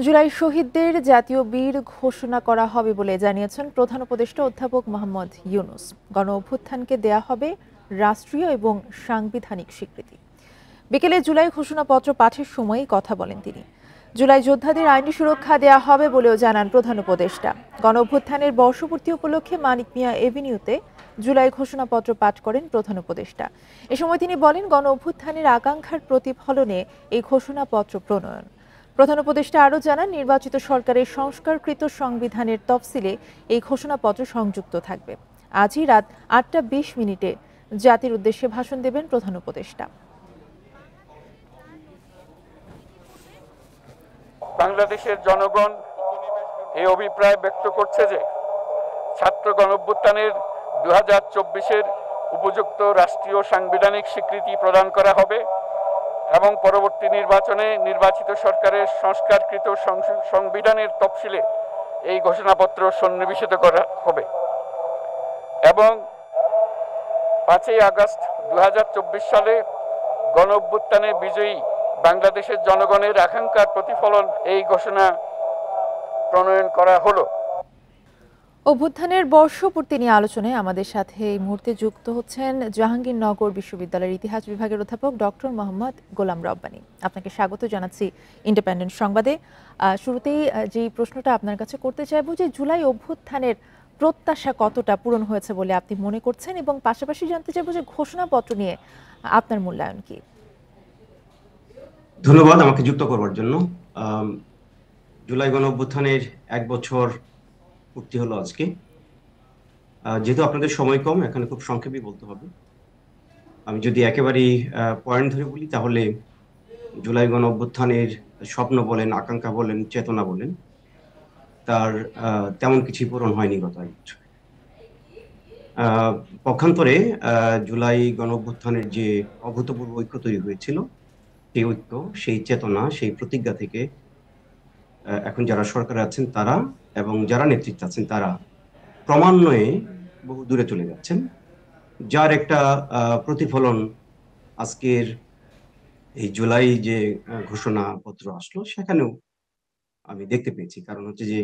জুলাই শহীদদের জাতীয় বীর ঘোষণা করা হবে বলে জানিয়েছেন প্রধান উপদেষ্টা অধ্যাপক মোহাম্মদ ইউনূস। গণ অভ্যুত্থানকে দেয়া হবে রাষ্ট্রীয় এবং সাংবিধানিক স্বীকৃতি। বিকেলে জুলাই ঘোষণাপত্র পাঠের সময় কথা বলেন তিনি। জুলাই যোদ্ধাদের আইনি সুরক্ষা দেয়া হবে বলেও জানান প্রধান উপদেষ্টা। গণ অভ্যুত্থানের বর্ষপূর্তি উপলক্ষে মানিক মিয়া এভিনিউতে জুলাই ঘোষণাপত্র পাঠ করেন প্রধান উপদেষ্টা। এ সময় তিনি বলেন, গণ অভ্যুত্থানের আকাঙ্ক্ষার প্রতিফলনে এই ঘোষণাপত্র প্রণয়ন। প্রধান উপদেষ্টা আরও জানান, নির্বাচিত সরকারের সংস্কারকৃত সংবিধানের তফসিলে এই ঘোষণাপত্র সংযুক্ত থাকবে। আজই রাত ৮টা ২০ মিনিটে জাতির উদ্দেশ্যে ভাষণ দেবেন প্রধান উপদেষ্টা। বাংলাদেশের জনগণ এই অভিপ্রায় ব্যক্ত করছে যে ছাত্র গণঅভ্যুত্থানের 2024-এর উপযুক্ত রাষ্ট্রীয় সাংবিধানিক স্বীকৃতি প্রদান করা হবে এবং পরবর্তী নির্বাচনে নির্বাচিত সরকারের সংস্কারকৃত সংবিধানের তফসিলে এই ঘোষণাপত্র সন্নিবেশিত করা হবে এবং 5ই আগস্ট 2024 সালে গণঅভ্যুত্থানে বিজয়ী বাংলাদেশের জনগণের আকাঙ্ক্ষার প্রতিফলন এই ঘোষণা প্রণয়ন করা হলো। অভ্যুত্থানের বর্ষপূর্তি নিয়ে আলোচনায় আমাদের সাথে এই মুহূর্তে যুক্ত হচ্ছেন জাহাঙ্গীরনগর বিশ্ববিদ্যালয়ের ইতিহাস বিভাগের অধ্যাপক ডক্টর মোহাম্মদ গোলাম রব্বানী। আপনাকে স্বাগত জানাচ্ছি ইন্ডিপেন্ডেন্ট সংবাদে। শুরুতেই যে প্রশ্নটা আপনার কাছে করতে চাইব যে জুলাই অভ্যুত্থানের প্রত্যাশা কতটা পূরণ হয়েছে বলে আপনি মনে করছেন, এবং পাশাপাশি জানতে চাইব যে ঘোষণাপত্র নিয়ে আপনার মূল্যায়ন কি? ধন্যবাদ আমাকে যুক্ত করবার জন্য। জুলাই গণ অভ্যুত্থানের 1 বছর পূর্তি হলো আজকে। যেহেতু আপনাদের সময় কম, এখানে খুব সংক্ষেপে বলতে হবে। আমি যদি একেবারেই পয়েন্ট ধরে বলি, তাহলে জুলাই গণ অভ্যুত্থানের স্বপ্ন বলেন, আকাঙ্ক্ষা বলেন, চেতনা বলেন, তার তেমন কিছু পূরণ হয়নি গত 1 বছর। পক্ষান্তরে জুলাই গণ অভ্যুত্থানের যে অভূতপূর্ব ঐক্য তৈরি হয়েছিল, সেই ঐক্য, সেই চেতনা, সেই প্রতিজ্ঞা থেকে এখন যারা সরকারে আছেন তারা এবং যারা নেতৃত্বে আছেন তারা ক্রমান্বয়ে বহু দূরে চলে যাচ্ছেন, যার একটা প্রতিফলন আজকের এই জুলাই যে ঘোষণাপত্র আসলো সেখানেও আমি দেখতে পেয়েছি। কারণ হচ্ছে যে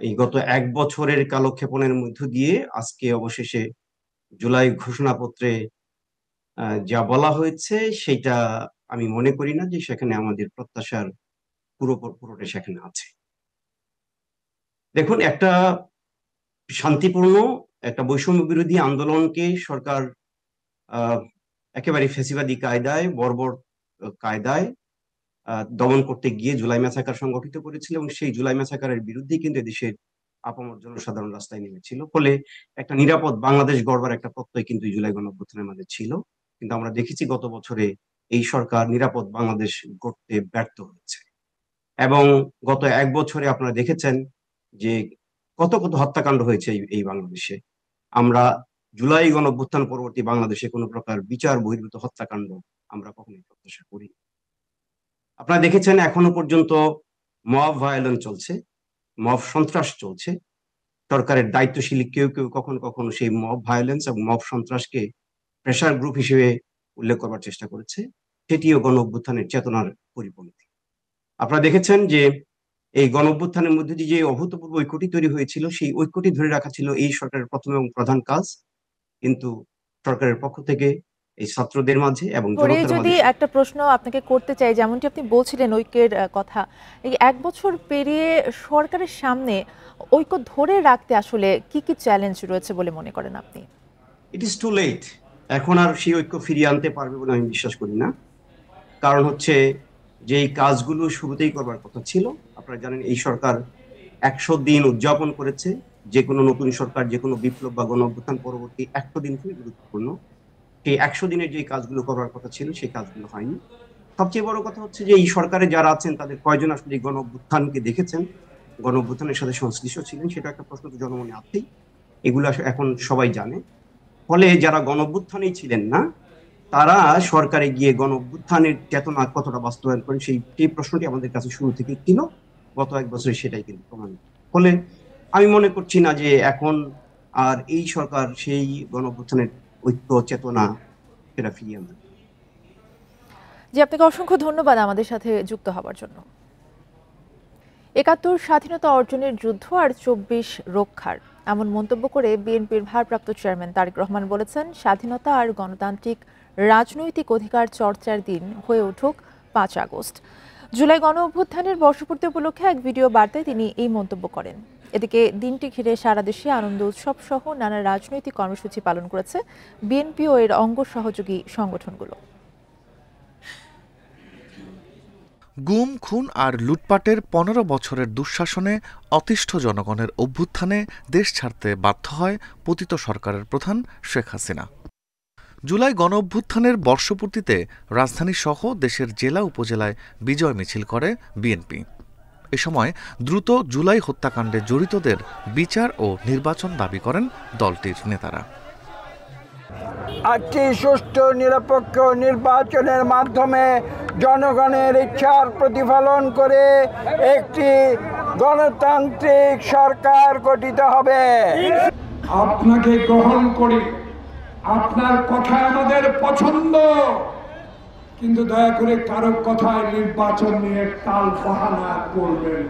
এই গত 1 বছরের কালক্ষেপণের মধ্য দিয়ে আজকে অবশেষে জুলাই ঘোষণাপত্রে যা বলা হয়েছে সেটা আমি মনে করি না যে সেখানে আমাদের প্রত্যাশার পুরোটা সেখানে আছে। দেখুন, একটা শান্তিপূর্ণ একটা বৈষম্য বিরোধী আন্দোলনকে সরকার একেবারে ফ্যাসিবাদী কায়দায়, বর্বর কায়দায় দমন করতে গিয়ে জুলাই ম্যাসাকার সংগঠিত করেছিল এবং সেই জুলাই ম্যাসাকারের বিরুদ্ধে কিন্তু দেশের আপামর জনসাধারণ রাস্তায় নেমেছিল। ফলে একটা নিরাপদ বাংলাদেশ গড়বার একটা প্রত্যয় কিন্তু জুলাই গণঅভ্যুত্থানের মধ্যে ছিল। কিন্তু আমরা দেখেছি গত বছরে এই সরকার নিরাপদ বাংলাদেশ গড়তে ব্যর্থ হয়েছে এবং গত 1 বছরে আপনারা দেখেছেন যে কত হত্যাকাণ্ড হয়েছে এই বাংলাদেশে। আমরা জুলাই গণঅভ্যুত্থান পরবর্তী বাংলাদেশে কোনো প্রকার বিচার বহির্ভূত হত্যাকাণ্ড আমরা কখনোই প্রত্যাশা করি। আপনারা দেখেছেন এখনো পর্যন্ত মব ভায়োলেন্স চলছে, মব সন্ত্রাস চলছে। সরকারের দায়িত্বশীল কেউ কখনো সেই মব ভায়োলেন্স এবং মব সন্ত্রাসকে প্রেশার গ্রুপ হিসেবে উল্লেখ করবার চেষ্টা করেছে। সেটিও গণ অভ্যুত্থানের চেতনার পরিপন্থী। আপনারা দেখেছেন যে এই গণ অভ্যুত্থানের মধ্যে দিয়ে যে অভূতপূর্ব ঐক্যটি তৈরি হয়েছিল, সেই ঐক্যটি ধরে রাখা ছিল এই সরকারের প্রথম এবং প্রধান কাজ। কিন্তু সরকারের পক্ষ থেকে এই ছাত্রদের মাঝে এবং জনতার যদি মাঝে একটা প্রশ্ন আপনাকে করতে চাই, যেমনটি আপনি বলছিলেন ঐক্যের কথা, এই 1 বছর পেরিয়ে সরকারের সামনে ঐক্য ধরে রাখতে আসলে কি চ্যালেঞ্জ রয়েছে বলে মনে করেন আপনি? It is too late. এখন আর সেই ঐক্য ফিরিয়ে আনতে পারবে বলে আমি বিশ্বাস করি না। কারণ হচ্ছে যে এই কাজগুলো শুরুতেই করবার কথা ছিল। আপনারা জানেন এই সরকার 100 দিন উদযাপন করেছে। যে কোনো নতুন সরকার, যে কোনো বিপ্লব বা গণ অভ্যুত্থান পরবর্তী 100 দিন খুবই গুরুত্বপূর্ণ। সেই 100 দিনের যে কাজগুলো করার কথা ছিল সেই কাজগুলো হয়নি। সবচেয়ে বড় কথা হচ্ছে যে এই সরকারে যারা আছেন তাদের কয়জন আসলে গণ অভ্যুত্থানকে দেখেছেন, গণ অভ্যুত্থানের সাথে সংশ্লিষ্ট ছিলেন, সেটা একটা প্রশ্ন তো জনমনে আছেই। এগুলো এখন সবাই জানে। ফলে যারা গণ অভ্যুত্থানেই ছিলেন না, তারা সরকারে গিয়ে গণ অভ্যুত্থানের চেতনা কতটা বাস্তবায়ন করেন সেই প্রশ্নটি আমাদের কাছে শুরু থেকেই ছিল। গত 1 বছরে সেটাই কিন্তু প্রমাণিত। ফলে আমি মনে করছি না যে এখন আর এই সরকার সেই গণ অভ্যুত্থানের ঐক্য চেতনা সেটা ফিরিয়ে আনবে। জি, আপনাকে অসংখ্য ধন্যবাদ আমাদের সাথে যুক্ত হওয়ার জন্য। ৭১ স্বাধীনতা অর্জনের যুদ্ধ আর ২৪ রক্ষার, এমন মন্তব্য করে বিএনপির ভারপ্রাপ্ত চেয়ারম্যান তারেক রহমান বলেছেন, স্বাধীনতা আর গণতান্ত্রিক রাজনৈতিক অধিকার চর্চার দিন হয়ে উঠুক ৫ আগস্ট। জুলাই গণ অভ্যুত্থানের বর্ষপূর্তি উপলক্ষে এক ভিডিও বার্তায় তিনি এই মন্তব্য করেন। এদিকে দিনটি ঘিরে সারা দেশে আনন্দ উৎসব সহ নানা রাজনৈতিক কর্মসূচি পালন করেছে বিএনপি ও এর অঙ্গ সহযোগী সংগঠনগুলো। গুম, খুন আর লুটপাটের ১৫ বছরের দুঃশাসনে অতিষ্ঠ জনগণের অভ্যুত্থানে দেশ ছাড়তে বাধ্য হয় পতিত সরকারের প্রধান শেখ হাসিনা। জুলাই গণ অভ্যুত্থানের বর্ষপূর্তিতে রাজধানীসহ দেশের জেলা উপজেলায় বিজয় মিছিল করে বিএনপি। এ সময় দ্রুত জুলাই হত্যাকাণ্ডে জড়িতদের বিচার ও নির্বাচন দাবি করেন দলটির নেতারা। একটি সুষ্ঠু নিরপেক্ষ নির্বাচনের মাধ্যমে জনগণের ইচ্ছার প্রতিফলন করে একটি গণতান্ত্রিক সরকার গঠিত হবে। আপনাকে গ্রহণ করি, আপনার কথা আমাদের পছন্দ, কিন্তু দয়া করে কারো কথায় নির্বাচন নিয়ে টাল বাহানা করবেন।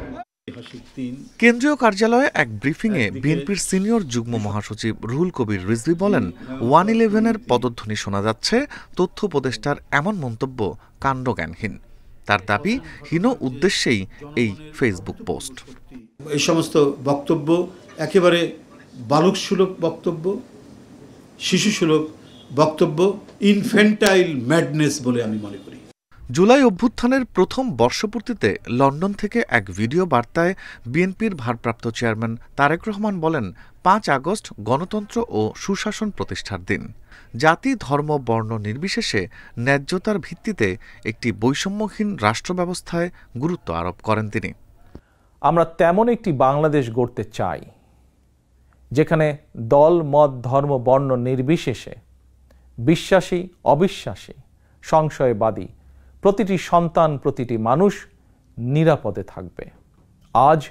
কেন্দ্রীয় কার্যালয়ে এক ব্রিফিংয়ে বিএনপির সিনিয়র যুগ্ম মহাসচিব রুহুল কবির রিজভী বলেন, 111-এর পদধ্বনি শোনা যাচ্ছে, তথ্য উপদেষ্টার এমন মন্তব্য কাণ্ডজ্ঞানহীন। তার দাবি, হীন উদ্দেশ্যেই এই ফেসবুক পোস্ট। এই সমস্ত বক্তব্য একেবারে বালকসুলভ বক্তব্য, শিশুসুলভ বক্তব্য, ইনফ্যান্টাইল ম্যাডনেস বলে আমি মনে করি। জুলাই অভ্যুত্থানের প্রথম বর্ষপূর্তিতে লন্ডন থেকে এক ভিডিও বার্তায় বিএনপির ভারপ্রাপ্ত চেয়ারম্যান তারেক রহমান বলেন, ৫ আগস্ট গণতন্ত্র ও সুশাসন প্রতিষ্ঠার দিন। জাতি, ধর্ম, বর্ণ নির্বিশেষে ন্যায্যতার ভিত্তিতে একটি বৈষম্যহীন রাষ্ট্র ব্যবস্থায় গুরুত্ব আরোপ করেন তিনি। আমরা তেমন একটি বাংলাদেশ গড়তে চাই, যেখানে দল, মত, ধর্ম, বর্ণ নির্বিশেষে বিশ্বাসী, অবিশ্বাসী, সংশয়বাদী প্রতিটি সন্তান, প্রতিটি মানুষ নিরাপদে থাকবে। আজ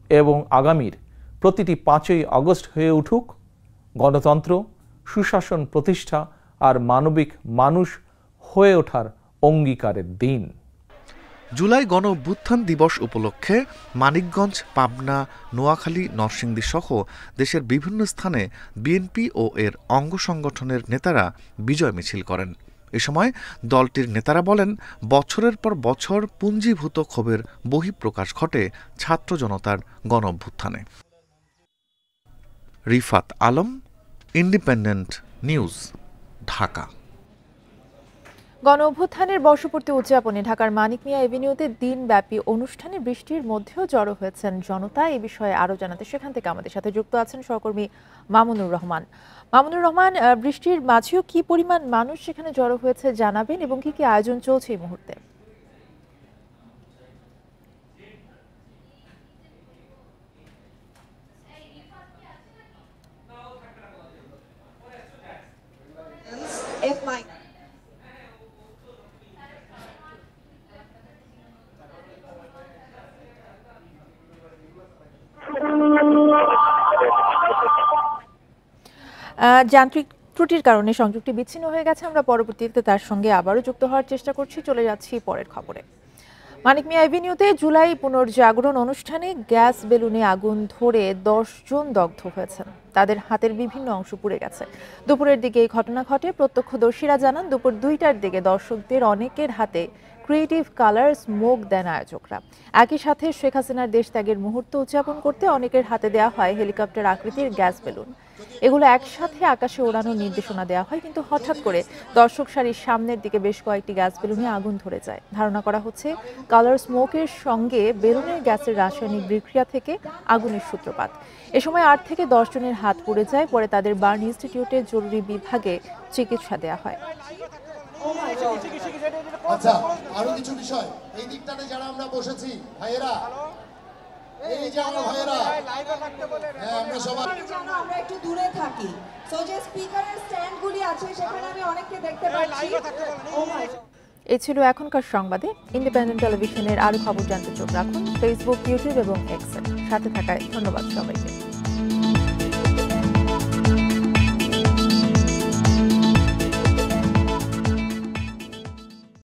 এবং আগামীর প্রতিটি ৫ই আগস্ট হয়ে উঠুক গণতন্ত্র, সুশাসন প্রতিষ্ঠা আর মানবিক মানুষ হয়ে ওঠার অঙ্গীকারের দিন। জুলাই গণ অভ্যুত্থান দিবস উপলক্ষে মানিকগঞ্জ, পাবনা, নোয়াখালী, নরসিংদী সহ দেশের বিভিন্ন স্থানে বিএনপি ও এর অঙ্গ সংগঠনের নেতারা বিজয় মিছিল করেন। এ সময় দলটির নেতারা বলেন, বছরের পর বছর পুঞ্জীভূত ক্ষোভের বহিঃপ্রকাশ ঘটে ছাত্র জনতার গণ অভ্যুত্থানে। Rifat Alam, independent news, Dhaka. গণ অভ্যুত্থানের বর্ষপূর্তি উদযাপনে ঢাকার মানিক মিয়া এভিনিউতে দিনব্যাপী অনুষ্ঠানে বৃষ্টির মধ্যেও জড়ো হয়েছেন জনতা। এই বিষয়ে আরো জানাতে সেখান থেকে আমাদের সাথে যুক্ত আছেন সহকর্মী মামুনুর রহমান। মামুনুর রহমান, বৃষ্টির মাঝেও কি পরিমাণ মানুষ সেখানে জড়ো হয়েছে জানাবেন এবং কি কি আয়োজন চলছে এই মুহূর্তে? যান্ত্রিক ত্রুটির কারণে সংযোগটি বিচ্ছিন্ন হয়ে গেছে। আমরা পরবর্তীতে তার সঙ্গে আবারও যুক্ত হওয়ার চেষ্টা করছি। চলে যাচ্ছি পরের খবরে। মানিক মিয়া এভিনিউতে জুলাই পুনর্জাগরণ অনুষ্ঠানে গ্যাস বেলুনে আগুন ধরে 10 জন দগ্ধ হয়েছেন। তাদের হাতের বিভিন্ন অংশ পুড়ে গেছে। দুপুরের দিকে এই ঘটনা ঘটে। প্রত্যক্ষদর্শীরা জানান, দুপুর 2টার দিকে দর্শকদের অনেকের হাতে ক্রিয়েটিভ কালার স্মোক দেন আয়োজকরা। একই সাথে শেখ হাসিনার দেশ ত্যাগের মুহূর্ত উদযাপন করতে অনেকের হাতে দেওয়া হয় হেলিকপ্টার আকৃতির গ্যাস বেলুন। এগুলো একসাথে আকাশে ওড়ানোর নির্দেশনা দেওয়া হয়, কিন্তু হঠাৎ করে দর্শক সারির সামনের দিকে বেশ কয়েকটি গ্যাস বেলুনে আগুন ধরে যায়। ধারণা করা হচ্ছে কালার স্মোকের সঙ্গে বেলুনের গ্যাসের রাসায়নিক বিক্রিয়া থেকে আগুনের সূত্রপাত। এ সময় 8 থেকে 10 জনের হাত পুড়ে যায়। পরে তাদের বার্ন ইনস্টিটিউটের জরুরি বিভাগে চিকিৎসা দেওয়া হয়। আচ্ছা, আরো কিছু বিষয় এই দিকটাতে যারা আমরা বসেছি ভাইয়েরা, এই যে আমরা ভাইয়েরা, হ্যাঁ আমরা সবাই আমরা একটু দূরে থাকি। সো যে স্পিকারের স্ট্যান্ডগুলি আছে সেখানে আমি অনেককে দেখতে পাচ্ছি। এই ছিল এখনকার সংবাদে। ইন্ডিপেন্ডেন্ট টেলিভিশনের আরো খবর জানতে চোখ রাখুন ফেসবুক, ইউটিউব এবং এক্সে। সাথে থাকায় ধন্যবাদ সবাইকে।